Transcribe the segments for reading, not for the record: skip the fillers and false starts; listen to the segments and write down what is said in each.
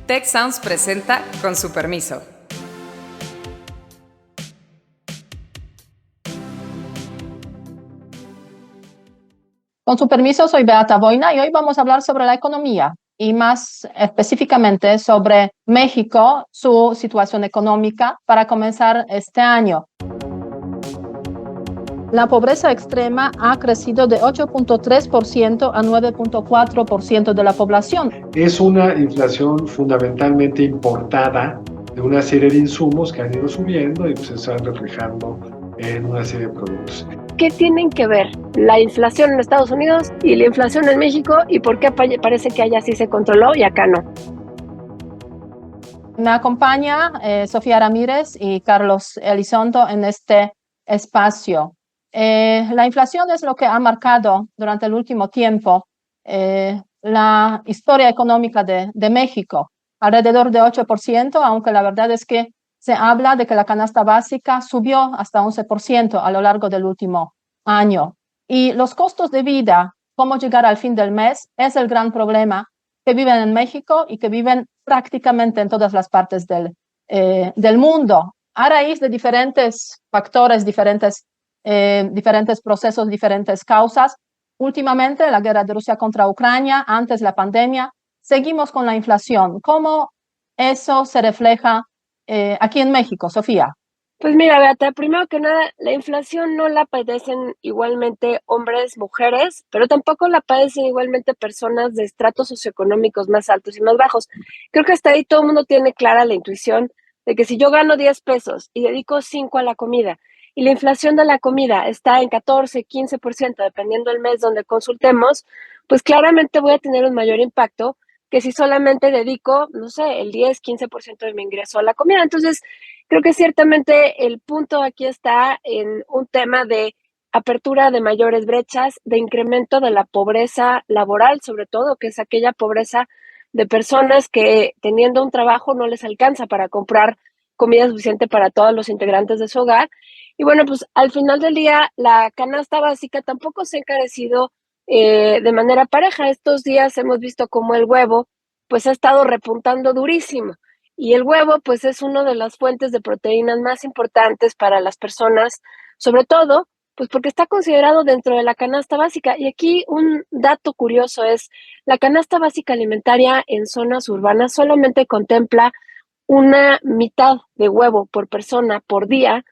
Tech Sounds presenta con su permiso. Con su permiso, soy Beata Boina y hoy vamos a hablar sobre la economía y más específicamente sobre México, su situación económica para comenzar este año. La pobreza extrema ha crecido de 8.3% a 9.4% de la población. Es una inflación fundamentalmente importada de una serie de insumos que han ido subiendo y pues se están reflejando en una serie de productos. ¿Qué tienen que ver la inflación en Estados Unidos y la inflación en México y por qué parece que allá sí se controló y acá no? Me acompaña Sofía Ramírez y Carlos Elizondo en este espacio. La inflación es lo que ha marcado durante el último tiempo la historia económica de México, alrededor de 8%, aunque la verdad es que se habla de que la canasta básica subió hasta 11% a lo largo del último año. Y los costos de vida, cómo llegar al fin del mes, es el gran problema que viven en México y que viven prácticamente en todas las partes del mundo, a raíz de diferentes factores, diferentes procesos, diferentes causas. Últimamente, la guerra de Rusia contra Ucrania, antes la pandemia, seguimos con la inflación. ¿Cómo eso se refleja aquí en México, Sofía? Pues mira, Beata, primero que nada, la inflación no la padecen igualmente hombres, mujeres, pero tampoco la padecen igualmente personas de estratos socioeconómicos más altos y más bajos. Creo que hasta ahí todo el mundo tiene clara la intuición de que si yo gano 10 pesos y dedico 5 a la comida y la inflación de la comida está en 14, 15%, dependiendo del mes donde consultemos, pues claramente voy a tener un mayor impacto que si solamente dedico, no sé, el 10, 15% de mi ingreso a la comida. Entonces, creo que ciertamente el punto aquí está en un tema de apertura de mayores brechas, de incremento de la pobreza laboral, sobre todo, que es aquella pobreza de personas que teniendo un trabajo no les alcanza para comprar comida suficiente para todos los integrantes de su hogar. Y bueno, pues al final del día la canasta básica tampoco se ha encarecido de manera pareja. Estos días hemos visto cómo el huevo pues ha estado repuntando durísimo. Y el huevo, pues, es una de las fuentes de proteínas más importantes para las personas, sobre todo, pues, porque está considerado dentro de la canasta básica. Y aquí un dato curioso es, la canasta básica alimentaria en zonas urbanas solamente contempla una mitad de huevo por persona por día,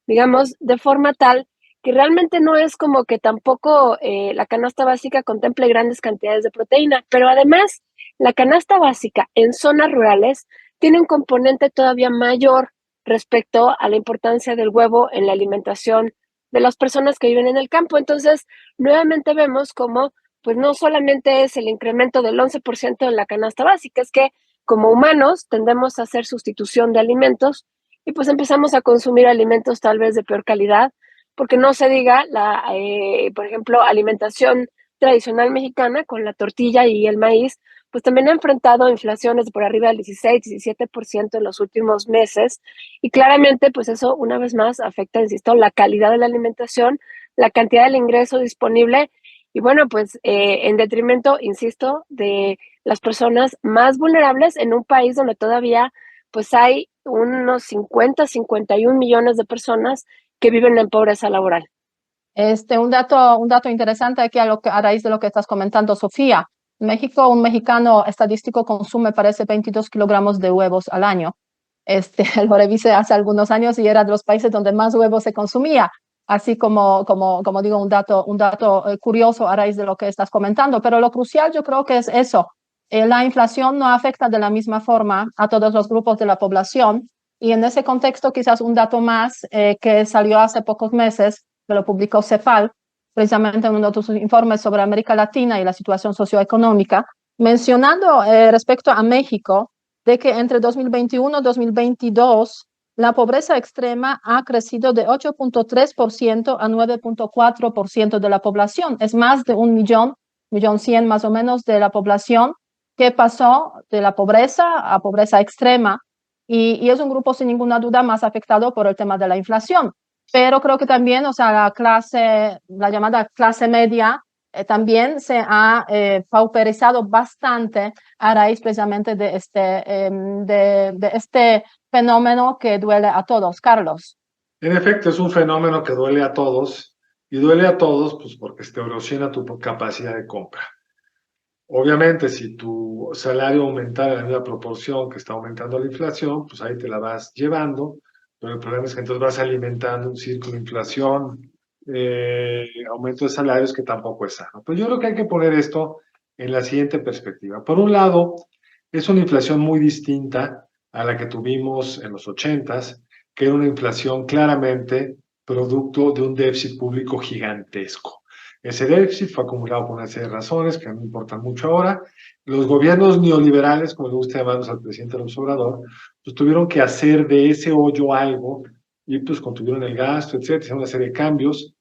digamos, de forma tal que realmente no es como que tampoco la canasta básica contemple grandes cantidades de proteína, pero además la canasta básica en zonas rurales tiene un componente todavía mayor respecto a la importancia del huevo en la alimentación de las personas que viven en el campo. Entonces, nuevamente vemos cómo, pues no solamente es el incremento del 11% en la canasta básica, es que como humanos tendemos a hacer sustitución de alimentos y pues empezamos a consumir alimentos tal vez de peor calidad, porque no se diga por ejemplo, alimentación tradicional mexicana con la tortilla y el maíz, pues también ha enfrentado inflaciones por arriba del 16, 17% en los últimos meses y claramente pues eso una vez más afecta, insisto, la calidad de la alimentación, la cantidad del ingreso disponible y bueno, pues en detrimento, insisto, de las personas más vulnerables en un país donde todavía pues hay unos 51 millones de personas que viven en pobreza laboral. Un dato interesante aquí a raíz de lo que estás comentando, Sofía. En México, un mexicano estadístico consume, parece, 22 kilogramos de huevos al año. Lo revisé hace algunos años y era de los países donde más huevos se consumía. Así como digo, un dato curioso a raíz de lo que estás comentando. Pero lo crucial yo creo que es eso. La inflación no afecta de la misma forma a todos los grupos de la población. Y en ese contexto, quizás un dato más que salió hace pocos meses, que lo publicó CEPAL, precisamente en uno de sus informes sobre América Latina y la situación socioeconómica, mencionando respecto a México, de que entre 2021 y 2022 la pobreza extrema ha crecido de 8.3% a 9.4% de la población. Es más de 1.100.000 más o menos de la población que pasó de la pobreza a pobreza extrema y es un grupo sin ninguna duda más afectado por el tema de la inflación. Pero creo que también, o sea, la llamada clase media también se ha pauperizado bastante a raíz precisamente de este fenómeno que duele a todos, Carlos. En efecto, es un fenómeno que duele a todos, y duele a todos pues porque te erosiona tu capacidad de compra. Obviamente, si tu salario aumentara en la misma proporción que está aumentando la inflación, pues ahí te la vas llevando, pero el problema es que entonces vas alimentando un círculo de inflación, aumento de salarios que tampoco es sano. Pero yo creo que hay que poner esto en la siguiente perspectiva. Por un lado, es una inflación muy distinta a la que tuvimos en los 80s, que era una inflación claramente producto de un déficit público gigantesco. Ese déficit fue acumulado por una serie de razones que no importan mucho ahora. Los gobiernos neoliberales, como le gusta llamarlos al presidente López Obrador, pues tuvieron que hacer de ese hoyo algo y pues contuvieron el gasto, etcétera, hicieron una serie de cambios.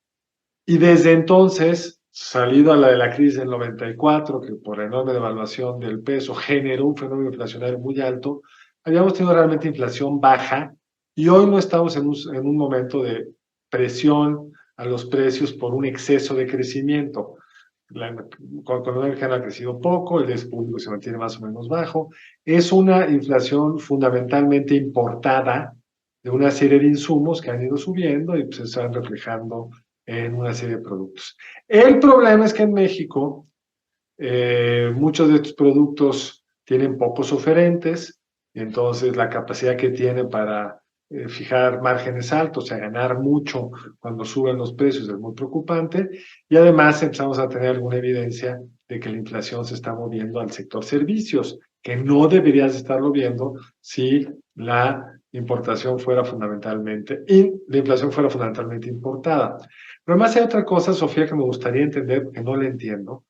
Y desde entonces, salido a la de la crisis del 94, que por la enorme devaluación del peso generó un fenómeno inflacionario muy alto, habíamos tenido realmente inflación baja y hoy no estamos en un momento de presión a los precios por un exceso de crecimiento. La economía americana ha crecido poco, el déficit público se mantiene más o menos bajo. Es una inflación fundamentalmente importada de una serie de insumos que han ido subiendo y pues, se están reflejando en una serie de productos. El problema es que en México muchos de estos productos tienen pocos oferentes, entonces la capacidad que tienen para fijar márgenes altos, o sea, ganar mucho cuando suben los precios es muy preocupante, y además empezamos a tener alguna evidencia de que la inflación se está moviendo al sector servicios, que no deberías estarlo viendo si la importación fuera fundamentalmente, y la inflación fuera fundamentalmente importada. Pero además hay otra cosa, Sofía, que me gustaría entender, porque no la entiendo.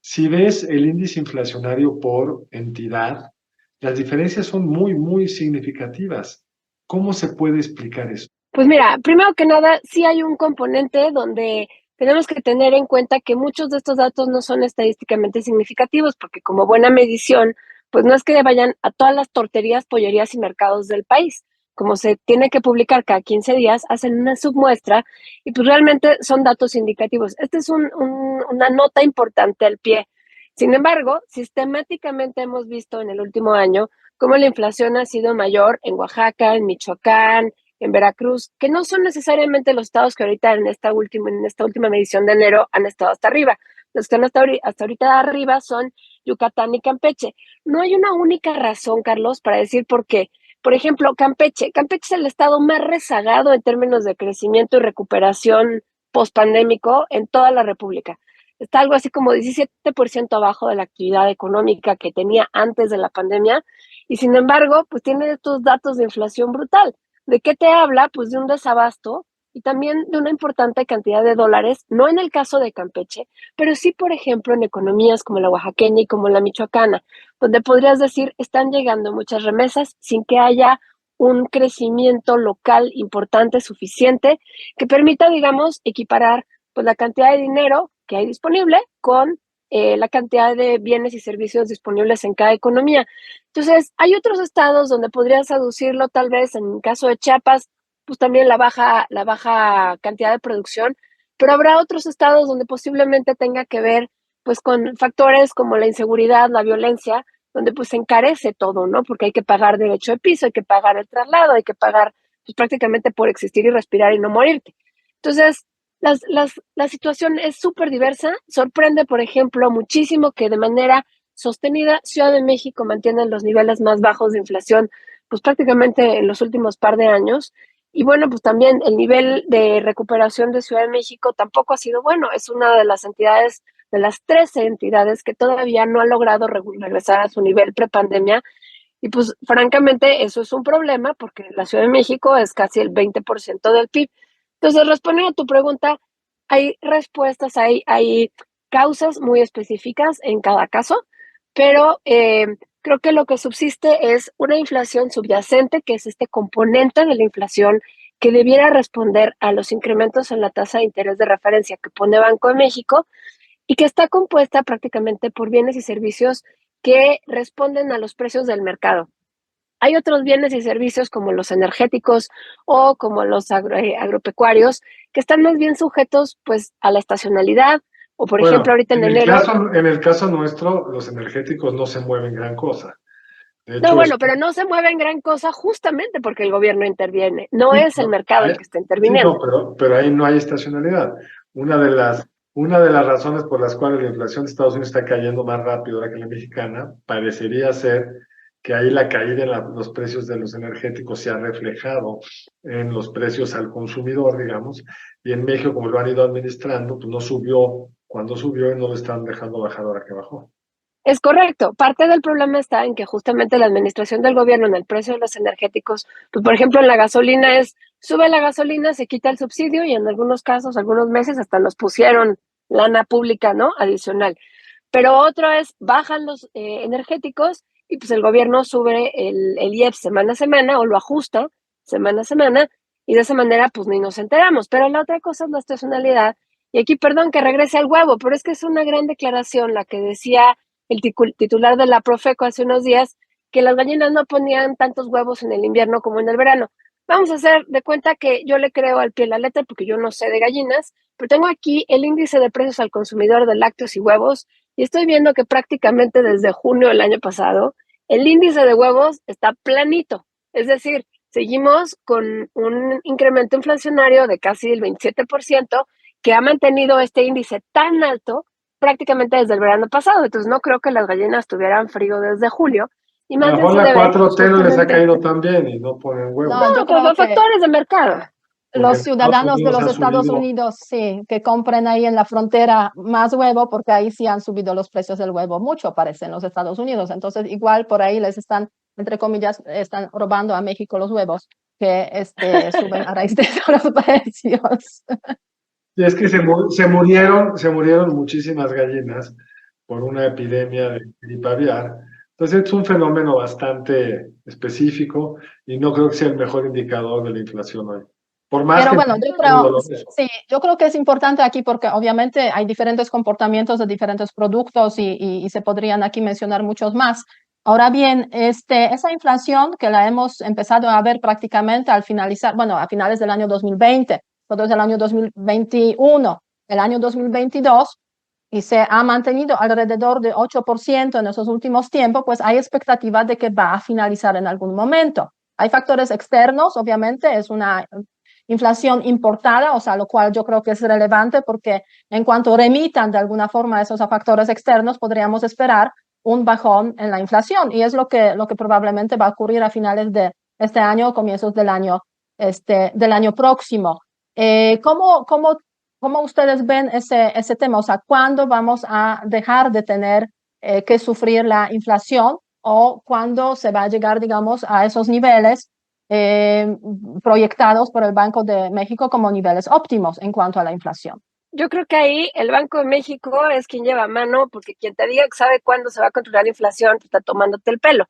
Si ves el índice inflacionario por entidad, las diferencias son muy, muy significativas. ¿Cómo se puede explicar eso? Pues mira, primero que nada, sí hay un componente donde tenemos que tener en cuenta que muchos de estos datos no son estadísticamente significativos, porque como buena medición, pues no es que vayan a todas las torterías, pollerías y mercados del país. Como se tiene que publicar cada 15 días, hacen una submuestra y pues realmente son datos indicativos. Este es una nota importante al pie. Sin embargo, sistemáticamente hemos visto en el último año cómo la inflación ha sido mayor en Oaxaca, en Michoacán, en Veracruz, que no son necesariamente los estados que ahorita en esta última medición de enero han estado hasta arriba. Los que están hasta ahorita arriba son Yucatán y Campeche. No hay una única razón, Carlos, para decir por qué. Por ejemplo, Campeche es el estado más rezagado en términos de crecimiento y recuperación pospandémico en toda la República. Está algo así como 17% abajo de la actividad económica que tenía antes de la pandemia y sin embargo, pues tiene estos datos de inflación brutal. ¿De qué te habla? Pues de un desabasto y también de una importante cantidad de dólares, no en el caso de Campeche, pero sí, por ejemplo, en economías como la oaxaqueña y como la michoacana, donde podrías decir están llegando muchas remesas sin que haya un crecimiento local importante, suficiente, que permita, digamos, equiparar pues, la cantidad de dinero que hay disponible con la cantidad de bienes y servicios disponibles en cada economía. Entonces, hay otros estados donde podrías aducirlo, tal vez en el caso de Chiapas, pues también la baja cantidad de producción, pero habrá otros estados donde posiblemente tenga que ver pues con factores como la inseguridad, la violencia, donde pues se encarece todo, ¿no? Porque hay que pagar derecho de piso, hay que pagar el traslado, hay que pagar pues prácticamente por existir y respirar y no morirte. Entonces, la situación es súper diversa. Sorprende, por ejemplo, muchísimo que de manera sostenida Ciudad de México mantiene los niveles más bajos de inflación, pues prácticamente en los últimos par de años. Y bueno, pues también el nivel de recuperación de Ciudad de México tampoco ha sido bueno. Es una de las entidades, de las 13 entidades que todavía no ha logrado regresar a su nivel prepandemia. Y pues francamente eso es un problema porque la Ciudad de México es casi el 20% del PIB. Entonces, respondiendo a tu pregunta, hay respuestas, hay causas muy específicas en cada caso, pero creo que lo que subsiste es una inflación subyacente, que es este componente de la inflación que debiera responder a los incrementos en la tasa de interés de referencia que pone Banco de México y que está compuesta prácticamente por bienes y servicios que responden a los precios del mercado. Hay otros bienes y servicios como los energéticos o como los agropecuarios que están más bien sujetos pues a la estacionalidad O por Bueno, ejemplo, ahorita en enero. en el caso nuestro, los energéticos no se mueven gran cosa. De No, hecho, bueno, pero no se mueve en gran cosa justamente porque el gobierno interviene. No sí, es el mercado el que está sí, interviniendo. no, pero ahí no hay estacionalidad. Una de las razones por las cuales la inflación de Estados Unidos está cayendo más rápido ahora que la mexicana, parecería ser que ahí la caída en los precios de los energéticos se ha reflejado en los precios al consumidor, digamos, y en México, como lo han ido administrando, pues no subió cuando subió y no lo están dejando bajar ahora que bajó. Es correcto. Parte del problema está en que justamente la administración del gobierno en el precio de los energéticos, pues por ejemplo en la gasolina sube la gasolina, se quita el subsidio y en algunos casos, algunos meses hasta nos pusieron lana pública, ¿no? Adicional. Pero otro es, bajan los energéticos y pues el gobierno sube el IEPS semana a semana o lo ajusta semana a semana y de esa manera pues ni nos enteramos. Pero la otra cosa es la estacionalidad. Y aquí, perdón que regrese al huevo, pero es que es una gran declaración la que decía el titular de la Profeco hace unos días, que las gallinas no ponían tantos huevos en el invierno como en el verano. Vamos a hacer de cuenta que yo le creo al pie de la letra porque yo no sé de gallinas, pero tengo aquí el índice de precios al consumidor de lácteos y huevos y estoy viendo que prácticamente desde junio del año pasado el índice de huevos está planito. Es decir, seguimos con un incremento inflacionario de casi el 27% que ha mantenido este índice tan alto prácticamente desde el verano pasado. Entonces no creo que las gallinas tuvieran frío desde julio. Y A lo más bien mejor se la debe 4T no les ha justamente. caído tan bien y no ponen huevos, No, yo No, pues creo los que factores de mercado. porque los en Estados ciudadanos de Unidos los ha Estados subido. Unidos, sí, que compren ahí en la frontera más huevo, porque ahí sí han subido los precios del huevo mucho, parece, en los Estados Unidos. Entonces, igual por ahí les están, entre comillas, están robando a México los huevos, que suben a raíz de esos los precios. Y es que se murieron muchísimas gallinas por una epidemia de gripe aviar. Entonces es un fenómeno bastante específico y no creo que sea el mejor indicador de la inflación hoy. Por más Pero que bueno, yo muy creo, doloroso. sí, yo creo que es importante aquí porque obviamente hay diferentes comportamientos de diferentes productos y se podrían aquí mencionar muchos más. Ahora bien, esa inflación que la hemos empezado a ver prácticamente al finalizar, bueno, a finales del año 2020, todo es el año 2021, el año 2022, y se ha mantenido alrededor de 8% en esos últimos tiempos, pues hay expectativas de que va a finalizar en algún momento. Hay factores externos, obviamente, es una inflación importada, o sea, lo cual yo creo que es relevante porque en cuanto remitan de alguna forma esos factores externos, podríamos esperar un bajón en la inflación y es lo que probablemente va a ocurrir a finales de este año o comienzos del año próximo. ¿Cómo ustedes ven ese tema? O sea, ¿cuándo vamos a dejar de tener que sufrir la inflación o cuándo se va a llegar, digamos, a esos niveles eh, proyectados por el Banco de México como niveles óptimos en cuanto a la inflación? Yo creo que ahí el Banco de México es quien lleva mano, porque quien te diga que sabe cuándo se va a controlar la inflación, te está tomándote el pelo.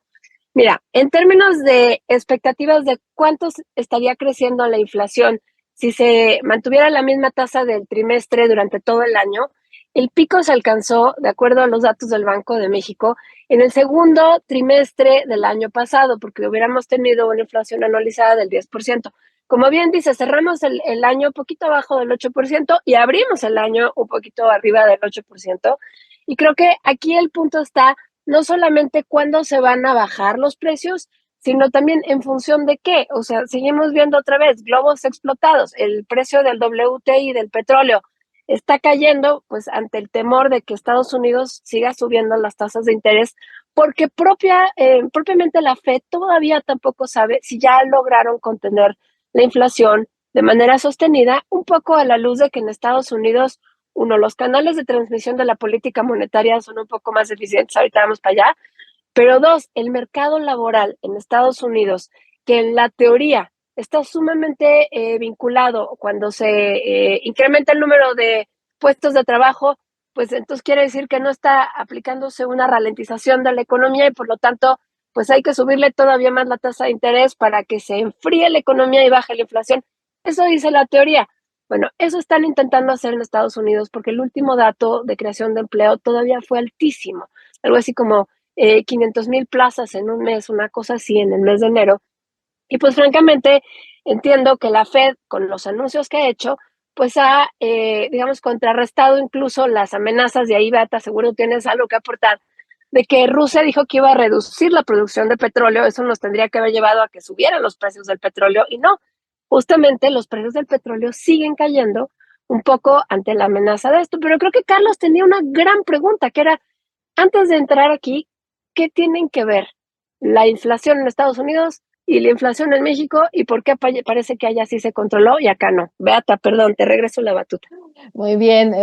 Mira, en términos de expectativas de cuánto estaría creciendo la inflación si se mantuviera la misma tasa del trimestre durante todo el año, el pico se alcanzó, de acuerdo a los datos del Banco de México, en el segundo trimestre del año pasado, porque hubiéramos tenido una inflación anualizada del 10%. Como bien dice, cerramos el año un poquito abajo del 8% y abrimos el año un poquito arriba del 8%. Y creo que aquí el punto está no solamente cuándo se van a bajar los precios, sino también en función de qué. O sea, seguimos viendo otra vez globos explotados. El precio del WTI del petróleo está cayendo, pues ante el temor de que Estados Unidos siga subiendo las tasas de interés, porque propiamente la Fed todavía tampoco sabe si ya lograron contener la inflación de manera sostenida, un poco a la luz de que en Estados Unidos uno, los canales de transmisión de la política monetaria son un poco más eficientes, ahorita vamos para allá, pero dos, el mercado laboral en Estados Unidos, que en la teoría está sumamente vinculado cuando se incrementa el número de puestos de trabajo, pues entonces quiere decir que no está aplicándose una ralentización de la economía y por lo tanto, pues hay que subirle todavía más la tasa de interés para que se enfríe la economía y baje la inflación. Eso dice la teoría. Bueno, eso están intentando hacer en Estados Unidos porque el último dato de creación de empleo todavía fue altísimo, algo así como 500,000 plazas en un mes, una cosa así en el mes de enero. Y pues francamente entiendo que la Fed, con los anuncios que ha hecho, pues ha, digamos, contrarrestado incluso las amenazas, de ahí, Beata, seguro tienes algo que aportar, de que Rusia dijo que iba a reducir la producción de petróleo. Eso nos tendría que haber llevado a que subieran los precios del petróleo, y no, justamente los precios del petróleo siguen cayendo un poco ante la amenaza de esto. Pero creo que Carlos tenía una gran pregunta, que era, antes de entrar aquí, ¿qué tienen que ver la inflación en Estados Unidos y la inflación en México, y por qué parece que allá sí se controló y acá no? Beata, perdón, te regreso la batuta. Muy bien,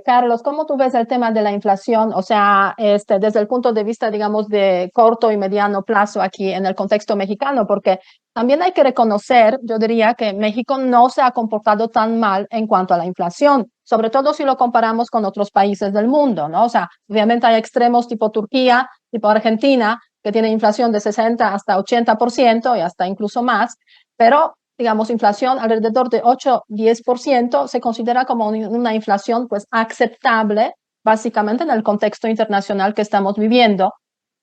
Carlos, ¿cómo tú ves el tema de la inflación? O sea, desde el punto de vista, digamos, de corto y mediano plazo aquí en el contexto mexicano, porque también hay que reconocer, yo diría que México no se ha comportado tan mal en cuanto a la inflación, sobre todo si lo comparamos con otros países del mundo, ¿no? O sea, obviamente hay extremos tipo Turquía, tipo Argentina, que tienen inflación de 60 hasta 80% y hasta incluso más, pero digamos, inflación alrededor de 8-10%, se considera como una inflación pues aceptable, básicamente en el contexto internacional que estamos viviendo,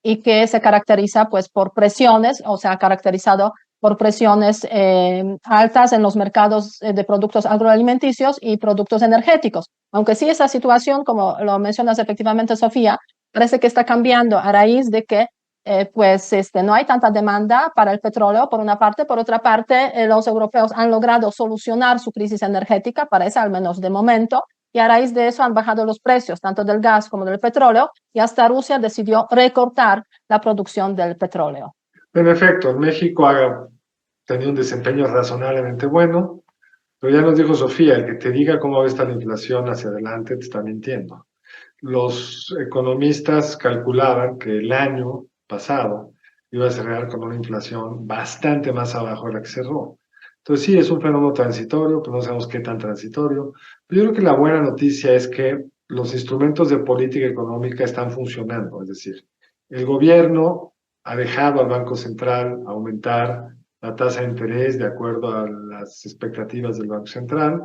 y que se caracteriza pues por presiones, o se ha caracterizado por presiones altas en los mercados de productos agroalimenticios y productos energéticos. Aunque sí, esa situación, como lo mencionas efectivamente, Sofía, parece que está cambiando a raíz de que pues no hay tanta demanda para el petróleo, por una parte. Por otra parte, los europeos han logrado solucionar su crisis energética, parece, al menos de momento, y a raíz de eso han bajado los precios, tanto del gas como del petróleo, y hasta Rusia decidió recortar la producción del petróleo. En efecto, en México ha tenido un desempeño razonablemente bueno, pero ya nos dijo Sofía, el que te diga cómo va a estar la inflación hacia adelante te está mintiendo. Los economistas calculaban que el año pasado iba a cerrar con una inflación bastante más abajo de la que cerró. Entonces sí, es un fenómeno transitorio, pero no sabemos qué tan transitorio. Pero yo creo que la buena noticia es que los instrumentos de política económica están funcionando. Es decir, el gobierno ha dejado al Banco Central aumentar la tasa de interés de acuerdo a las expectativas del Banco Central,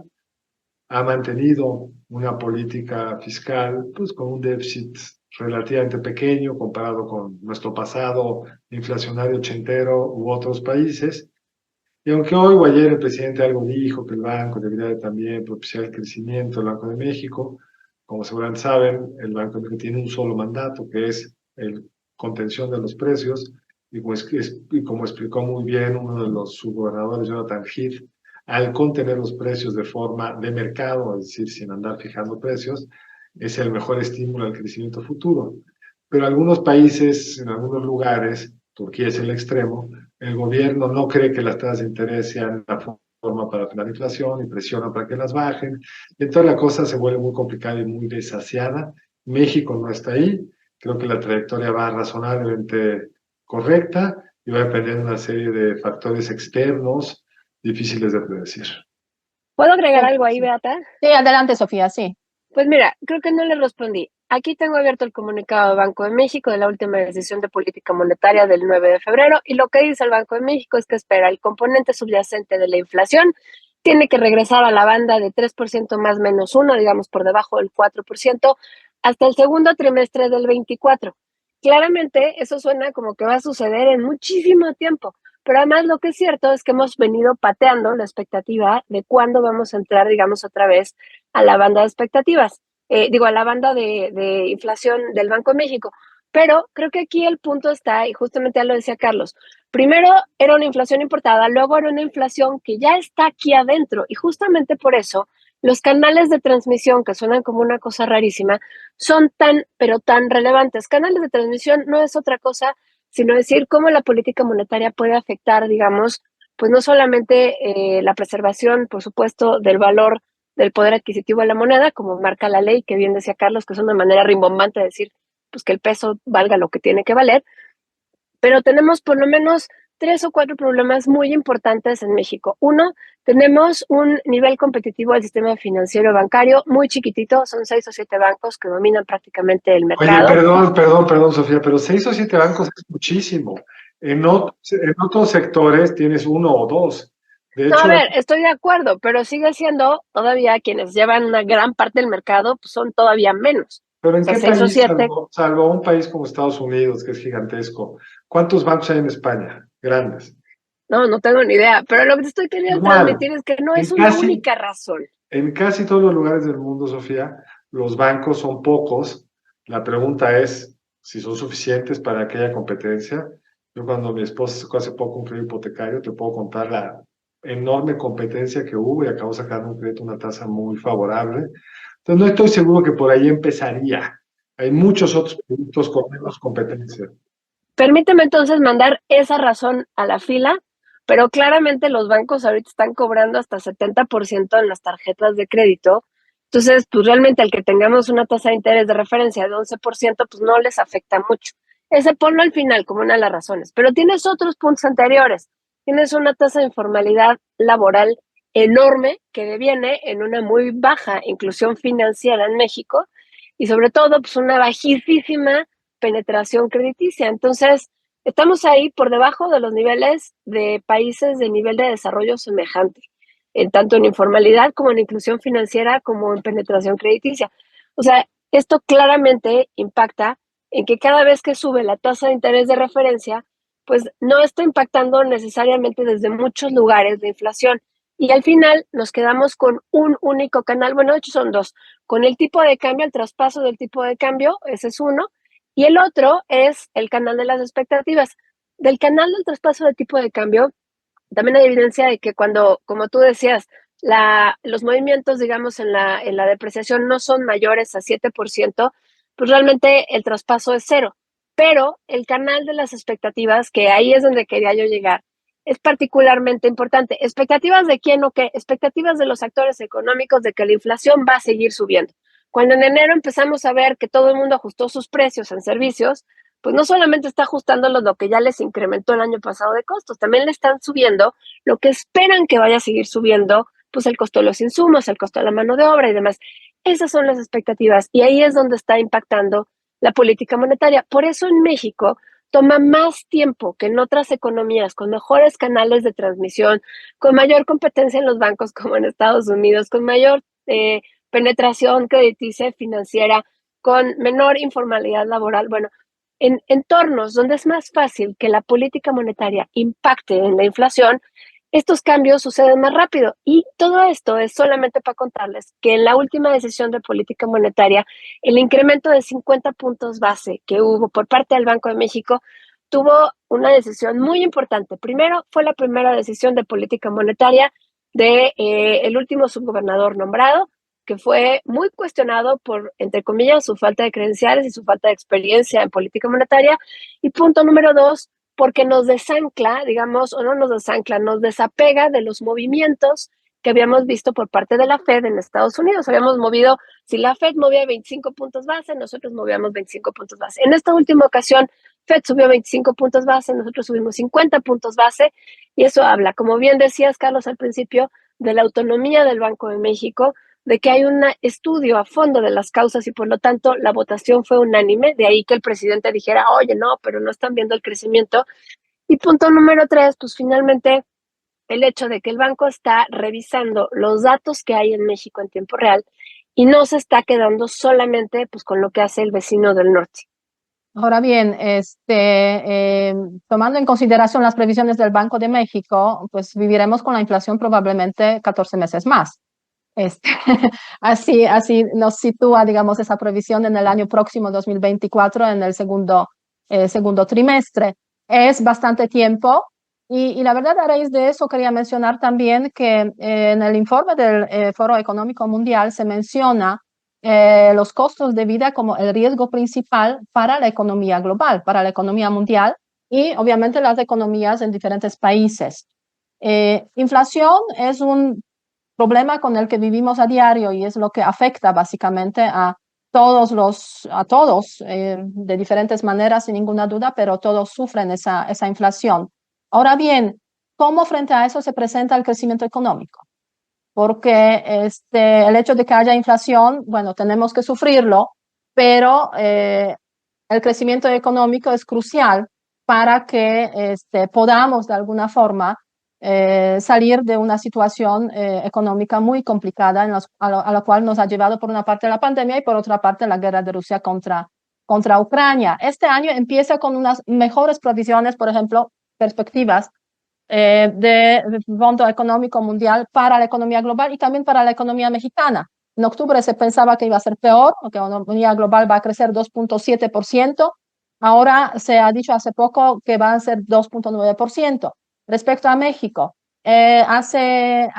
ha mantenido una política fiscal pues, con un déficit relativamente pequeño comparado con nuestro pasado inflacionario ochentero u otros países. Y aunque hoy o ayer el presidente algo dijo que el banco debería también propiciar el crecimiento del Banco de México, como seguramente saben, el Banco de México tiene un solo mandato, que es el contención de los precios, y como explicó muy bien uno de los subgobernadores, Jonathan Heath, al contener los precios de forma de mercado, es decir, sin andar fijando precios, es el mejor estímulo al crecimiento futuro. Pero algunos países, en algunos lugares, Turquía es el extremo, el gobierno no cree que las tasas de interés sean la forma para frenar la inflación y presiona para que las bajen. Y entonces la cosa se vuelve muy complicada y muy desasiada. México no está ahí. Creo que la trayectoria va razonablemente correcta y va a depender de una serie de factores externos difíciles de predecir. ¿Puedo agregar algo ahí, Beata? Sí, adelante, Sofía, sí. Pues mira, creo que no le respondí. Aquí tengo abierto el comunicado del Banco de México de la última decisión de política monetaria del 9 de febrero, y lo que dice el Banco de México es que espera el componente subyacente de la inflación tiene que regresar a la banda de 3% más menos 1, digamos por debajo del 4%, hasta el segundo trimestre del 24. Claramente eso suena como que va a suceder en muchísimo tiempo, pero además lo que es cierto es que hemos venido pateando la expectativa de cuándo vamos a entrar, digamos, otra vez a la banda de expectativas, a la banda de inflación del Banco de México. Pero creo que aquí el punto está, y justamente ya lo decía Carlos, primero era una inflación importada, luego era una inflación que ya está aquí adentro, y justamente por eso los canales de transmisión, que suenan como una cosa rarísima, son tan, pero tan relevantes. Canales de transmisión no es otra cosa sino decir cómo la política monetaria puede afectar, digamos, pues no solamente la preservación, por supuesto, del valor del poder adquisitivo de la moneda, como marca la ley, que bien decía Carlos, que es una manera rimbombante de decir pues, que el peso valga lo que tiene que valer, pero tenemos por lo menos 3 o 4 problemas muy importantes en México. Uno, tenemos un nivel competitivo del sistema financiero bancario muy chiquitito, son 6 o 7 bancos que dominan prácticamente el mercado. Oye, perdón, Sofía, pero 6 o 7 bancos es muchísimo. En otros sectores tienes 1 o 2. De hecho, no, a ver, estoy de acuerdo, pero sigue siendo todavía quienes llevan una gran parte del mercado, pues son todavía menos. ¿pero en O sea, qué 6 o país, 7. salvo un país como Estados Unidos, que es gigantesco? ¿Cuántos bancos hay en España? Grandes. No tengo ni idea, pero lo que te estoy queriendo Igual, transmitir es que no es en una casi, única razón. En casi todos los lugares del mundo, Sofía, los bancos son pocos. La pregunta es si son suficientes para que haya competencia. Yo cuando mi esposa sacó hace poco un crédito hipotecario, te puedo contar la enorme competencia que hubo y acabó sacando un crédito a una tasa muy favorable. Entonces no estoy seguro que por ahí empezaría. Hay muchos otros productos con menos competencia. Permíteme entonces mandar esa razón a la fila, pero claramente los bancos ahorita están cobrando hasta 70% en las tarjetas de crédito. Entonces, pues realmente al que tengamos una tasa de interés de referencia de 11%, pues no les afecta mucho. Ese ponlo al final como una de las razones. Pero tienes otros puntos anteriores. Tienes una tasa de informalidad laboral enorme que deviene en una muy baja inclusión financiera en México y sobre todo, pues una bajísima penetración crediticia. Entonces, estamos ahí por debajo de los niveles de países de nivel de desarrollo semejante, tanto en informalidad como en inclusión financiera, como en penetración crediticia. O sea, esto claramente impacta en que cada vez que sube la tasa de interés de referencia, pues no está impactando necesariamente desde muchos lugares de inflación. Y al final nos quedamos con un único canal, bueno, de hecho son dos, con el tipo de cambio, el traspaso del tipo de cambio, ese es uno, y el otro es el canal de las expectativas. Del canal del traspaso de tipo de cambio, también hay evidencia de que cuando, como tú decías, los movimientos, digamos, en la depreciación no son mayores a 7%, pues realmente el traspaso es cero. Pero el canal de las expectativas, que ahí es donde quería yo llegar, es particularmente importante. ¿Expectativas de quién o qué? Expectativas de los actores económicos de que la inflación va a seguir subiendo. Cuando en enero empezamos a ver que todo el mundo ajustó sus precios en servicios, pues no solamente está ajustando lo que ya les incrementó el año pasado de costos, también le están subiendo lo que esperan que vaya a seguir subiendo, pues el costo de los insumos, el costo de la mano de obra y demás. Esas son las expectativas y ahí es donde está impactando la política monetaria. Por eso en México toma más tiempo que en otras economías con mejores canales de transmisión, con mayor competencia en los bancos como en Estados Unidos, con mayor penetración crediticia y financiera, con menor informalidad laboral. Bueno, en entornos donde es más fácil que la política monetaria impacte en la inflación, estos cambios suceden más rápido. Y todo esto es solamente para contarles que en la última decisión de política monetaria, el incremento de 50 puntos base que hubo por parte del Banco de México tuvo una decisión muy importante. Primero, fue la primera decisión de política monetaria de el último subgobernador nombrado, que fue muy cuestionado por, entre comillas, su falta de credenciales y su falta de experiencia en política monetaria. Y punto número dos, porque nos desancla, digamos, o no nos desancla, nos desapega de los movimientos que habíamos visto por parte de la Fed en Estados Unidos. Habíamos movido, si la Fed movía 25 puntos base, nosotros movíamos 25 puntos base. En esta última ocasión, Fed subió 25 puntos base, nosotros subimos 50 puntos base, y eso habla, como bien decías, Carlos, al principio, de la autonomía del Banco de México, de que hay un estudio a fondo de las causas y por lo tanto la votación fue unánime, de ahí que el presidente dijera, oye, no, pero no están viendo el crecimiento. Y punto número tres, pues finalmente el hecho de que el banco está revisando los datos que hay en México en tiempo real y no se está quedando solamente pues con lo que hace el vecino del norte. Ahora bien, tomando en consideración las previsiones del Banco de México, pues viviremos con la inflación probablemente 14 meses más. Este, así nos sitúa, digamos, esa previsión en el año próximo, 2024, en el segundo trimestre. Es bastante tiempo y la verdad, a raíz de eso quería mencionar también que en el informe del Foro Económico Mundial se menciona los costos de vida como el riesgo principal para la economía global, para la economía mundial y obviamente las economías en diferentes países. Inflación es un problema con el que vivimos a diario y es lo que afecta básicamente a todos de diferentes maneras, sin ninguna duda, pero todos sufren esa inflación. Ahora bien, ¿cómo frente a eso se presenta el crecimiento económico? Porque el hecho de que haya inflación, bueno, tenemos que sufrirlo, pero el crecimiento económico es crucial para que podamos de alguna forma salir de una situación económica muy complicada a la cual nos ha llevado por una parte la pandemia y por otra parte la guerra de Rusia contra Ucrania. Este año empieza con unas mejores provisiones, por ejemplo, perspectivas del Fondo Económico Mundial para la economía global y también para la economía mexicana. En octubre se pensaba que iba a ser peor, que la economía global va a crecer 2.7%. Ahora se ha dicho hace poco que va a ser 2.9%. Respecto a México, hace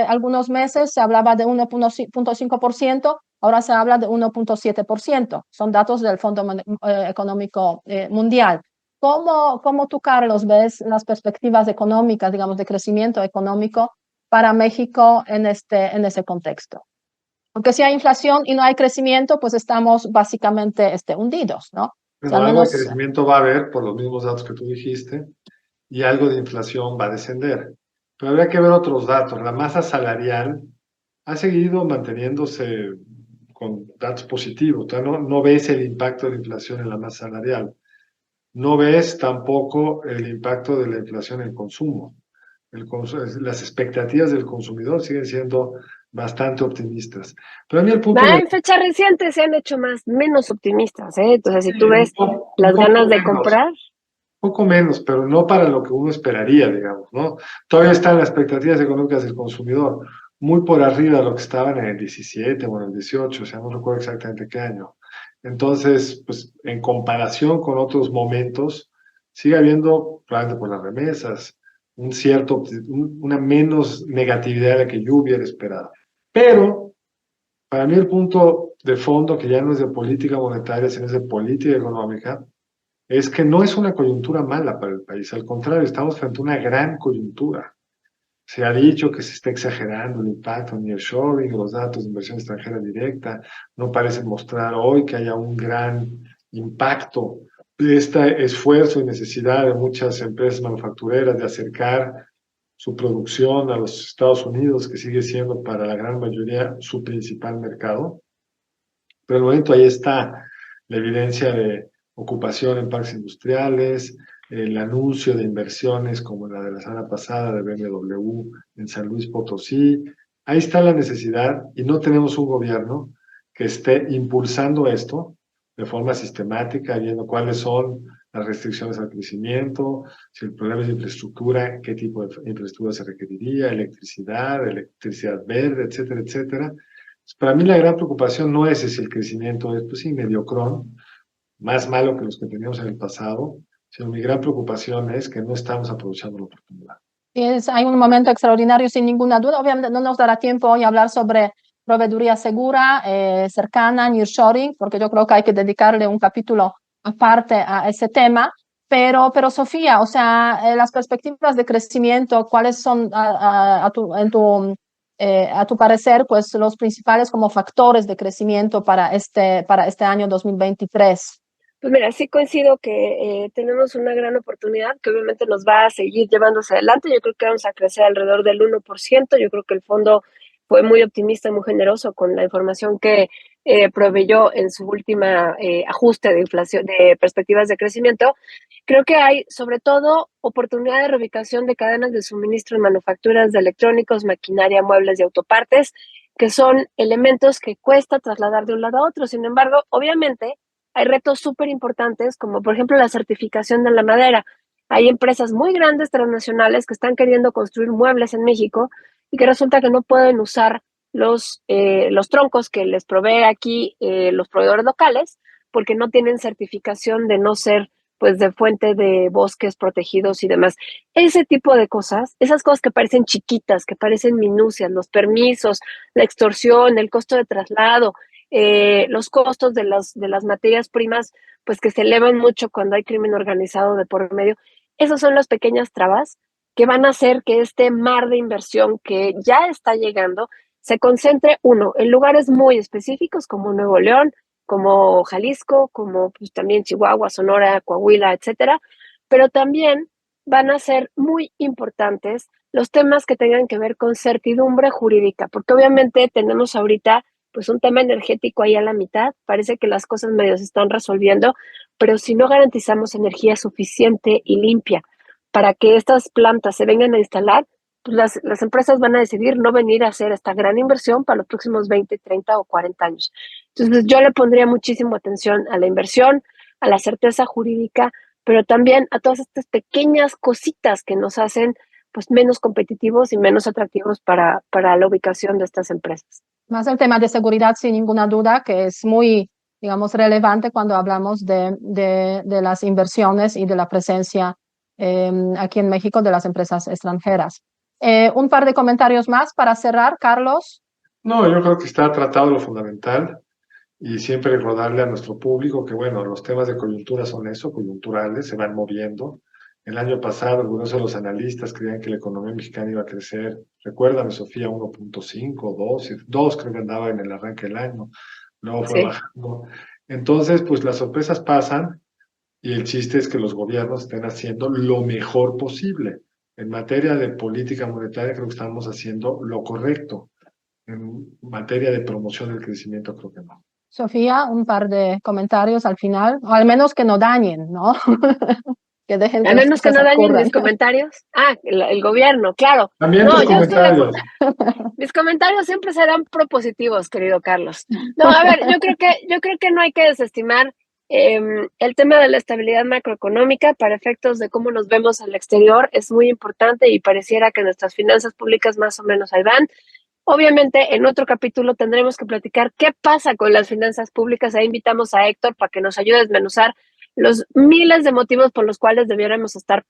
algunos meses se hablaba de 1.5%, ahora se habla de 1.7%. Son datos del Fondo Económico Mundial. ¿Cómo tú, Carlos, ves las perspectivas económicas, digamos, de crecimiento económico para México en ese contexto? Porque si hay inflación y no hay crecimiento, pues estamos básicamente hundidos, ¿no? Pero al algo de menos, crecimiento va a haber por los mismos datos que tú dijiste y algo de inflación va a descender. Pero habría que ver otros datos. La masa salarial ha seguido manteniéndose con datos positivos. No ves el impacto de la inflación en la masa salarial. No ves tampoco el impacto de la inflación en el consumo. Las expectativas del consumidor siguen siendo bastante optimistas. Pero a mí el punto En fecha reciente se han hecho menos optimistas, ¿eh? Entonces, si tú ves un las poco ganas de menos. comprar, Poco menos, pero no para lo que uno esperaría, digamos, ¿no? Todavía están las expectativas económicas del consumidor muy por arriba de lo que estaban en el 17 o en el 18, o sea, no recuerdo exactamente qué año. Entonces, pues en comparación con otros momentos, sigue habiendo, probablemente por las remesas, una menos negatividad de la que yo hubiera esperado. Pero, para mí el punto de fondo, que ya no es de política monetaria, sino es de política económica, es que no es una coyuntura mala para el país, al contrario, estamos frente a una gran coyuntura. Se ha dicho que se está exagerando el impacto en nearshoring, los datos de inversión extranjera directa no parecen mostrar hoy que haya un gran impacto de este esfuerzo y necesidad de muchas empresas manufactureras de acercar su producción a los Estados Unidos, que sigue siendo para la gran mayoría su principal mercado. Pero el momento ahí está la evidencia de ocupación en parques industriales, el anuncio de inversiones como la de la semana pasada de BMW en San Luis Potosí. Ahí está la necesidad y no tenemos un gobierno que esté impulsando esto de forma sistemática, viendo cuáles son las restricciones al crecimiento, si el problema es de infraestructura, qué tipo de infraestructura se requeriría, electricidad verde, etcétera, etcétera. Para mí la gran preocupación no es si el crecimiento es, pues sí, mediocrón, más malo que los que teníamos en el pasado, sino mi gran preocupación es que no estamos aprovechando la oportunidad. hay un momento extraordinario sin ninguna duda. Obviamente no nos dará tiempo hoy a hablar sobre proveeduría segura, cercana, nearshoring, porque yo creo que hay que dedicarle un capítulo aparte a ese tema. Pero Sofía, o sea, las perspectivas de crecimiento, ¿cuáles son a tu parecer, pues los principales como factores de crecimiento para este año 2023? pues mira, sí coincido que tenemos una gran oportunidad que obviamente nos va a seguir llevándose adelante. Yo creo que vamos a crecer alrededor del 1%. Yo creo que el fondo fue muy optimista, muy generoso con la información que proveyó en su última ajuste de inflación, de perspectivas de crecimiento. Creo que hay sobre todo oportunidad de reubicación de cadenas de suministro en manufacturas de electrónicos, maquinaria, muebles y autopartes, que son elementos que cuesta trasladar de un lado a otro. Sin embargo, obviamente, hay retos súper importantes, como por ejemplo la certificación de la madera. Hay empresas muy grandes transnacionales que están queriendo construir muebles en México y que resulta que no pueden usar los troncos que les provee aquí los proveedores locales porque no tienen certificación de no ser pues de fuente de bosques protegidos y demás. Ese tipo de cosas, esas cosas que parecen chiquitas, que parecen minucias, los permisos, la extorsión, el costo de traslado, los costos de las materias primas, pues que se elevan mucho cuando hay crimen organizado de por medio. Esas son las pequeñas trabas que van a hacer que este mar de inversión que ya está llegando se concentre, uno, en lugares muy específicos como Nuevo León, como Jalisco, como pues, también Chihuahua, Sonora, Coahuila, etcétera, pero también van a ser muy importantes los temas que tengan que ver con certidumbre jurídica, porque obviamente tenemos ahorita pues un tema energético ahí a la mitad, parece que las cosas medio se están resolviendo, pero si no garantizamos energía suficiente y limpia para que estas plantas se vengan a instalar, pues las empresas van a decidir no venir a hacer esta gran inversión para los próximos 20, 30 o 40 años. Entonces yo le pondría muchísimo atención a la inversión, a la certeza jurídica, pero también a todas estas pequeñas cositas que nos hacen pues menos competitivos y menos atractivos para la ubicación de estas empresas. Más el tema de seguridad, sin ninguna duda, que es muy, digamos, relevante cuando hablamos de las inversiones y de la presencia aquí en México de las empresas extranjeras. Un par de comentarios más para cerrar, Carlos. No, yo creo que está tratado lo fundamental y siempre rodarle a nuestro público que, bueno, los temas de coyuntura son eso, coyunturales, se van moviendo. El año pasado, algunos de los analistas creían que la economía mexicana iba a crecer, recuérdame, Sofía, 1.5, 2 creo que andaba en el arranque del año, luego fue bajando. Entonces, pues las sorpresas pasan y el chiste es que los gobiernos estén haciendo lo mejor posible. En materia de política monetaria creo que estamos haciendo lo correcto. En materia de promoción del crecimiento creo que no. Sofía, un par de comentarios al final, o al menos que no dañen, ¿no? Que dejen que a menos que no dañen ocurran. mis comentarios. El gobierno, claro. También tus comentarios. Mis comentarios siempre serán propositivos, querido Carlos. No, a ver, yo creo que no hay que desestimar el tema de la estabilidad macroeconómica para efectos de cómo nos vemos al exterior. Es muy importante y pareciera que nuestras finanzas públicas más o menos ahí van. Obviamente, en otro capítulo tendremos que platicar qué pasa con las finanzas públicas. Ahí invitamos a Héctor para que nos ayude a desmenuzar los miles de motivos por los cuales debiéramos estar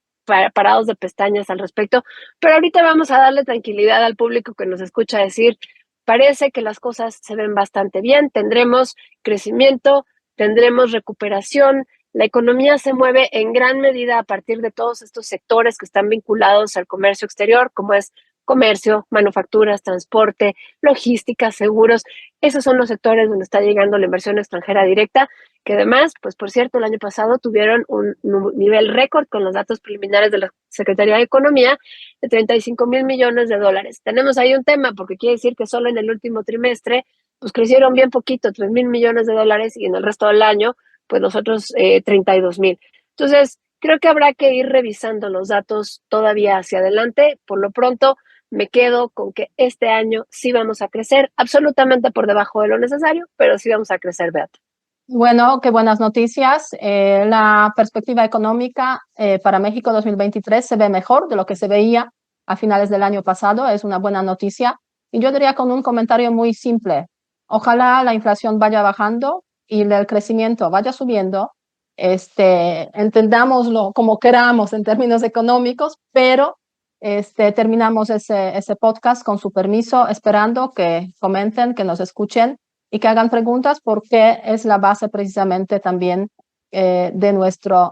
parados de pestañas al respecto. Pero ahorita vamos a darle tranquilidad al público que nos escucha decir, parece que las cosas se ven bastante bien, tendremos crecimiento, tendremos recuperación, la economía se mueve en gran medida a partir de todos estos sectores que están vinculados al comercio exterior, como es comercio, manufacturas, transporte, logística, seguros. Esos son los sectores donde está llegando la inversión extranjera directa, que además, pues por cierto, el año pasado tuvieron un nivel récord con los datos preliminares de la Secretaría de Economía de 35,000 millones de dólares. Tenemos ahí un tema, porque quiere decir que solo en el último trimestre, pues crecieron bien poquito, 3,000 millones de dólares, y en el resto del año, pues nosotros 32,000. Entonces, creo que habrá que ir revisando los datos todavía hacia adelante. Por lo pronto, me quedo con que este año sí vamos a crecer, absolutamente por debajo de lo necesario, pero sí vamos a crecer, Beata. Bueno, qué buenas noticias. La perspectiva económica para México 2023 se ve mejor de lo que se veía a finales del año pasado. Es una buena noticia. Y yo diría con un comentario muy simple. Ojalá la inflación vaya bajando y el crecimiento vaya subiendo. Entendámoslo como queramos en términos económicos, pero terminamos ese podcast con su permiso, esperando que comenten, que nos escuchen y que hagan preguntas, porque es la base precisamente también de nuestro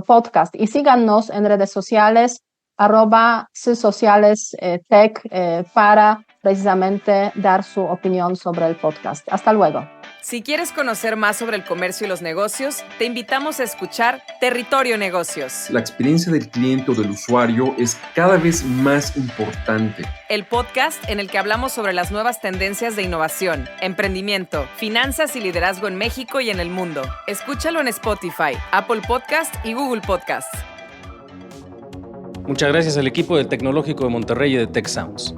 podcast. Y síganos en redes sociales, @socialestech, para precisamente dar su opinión sobre el podcast. Hasta luego. Si quieres conocer más sobre el comercio y los negocios, te invitamos a escuchar Territorio Negocios. La experiencia del cliente o del usuario es cada vez más importante. El podcast en el que hablamos sobre las nuevas tendencias de innovación, emprendimiento, finanzas y liderazgo en México y en el mundo. Escúchalo en Spotify, Apple Podcast y Google Podcast. Muchas gracias al equipo del Tecnológico de Monterrey y de Tech Sounds.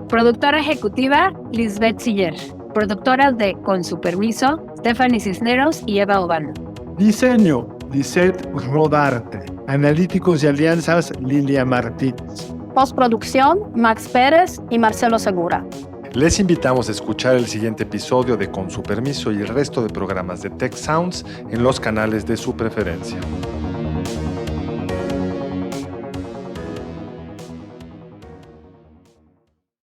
Productora ejecutiva, Lisbeth Siller. Productoras de Con su permiso, Stephanie Cisneros y Eva Obando. Diseño, Lisette Rodarte. Analíticos y alianzas, Lilia Martínez. Postproducción, Max Pérez y Marcelo Segura. Les invitamos a escuchar el siguiente episodio de Con su permiso y el resto de programas de Tech Sounds en los canales de su preferencia.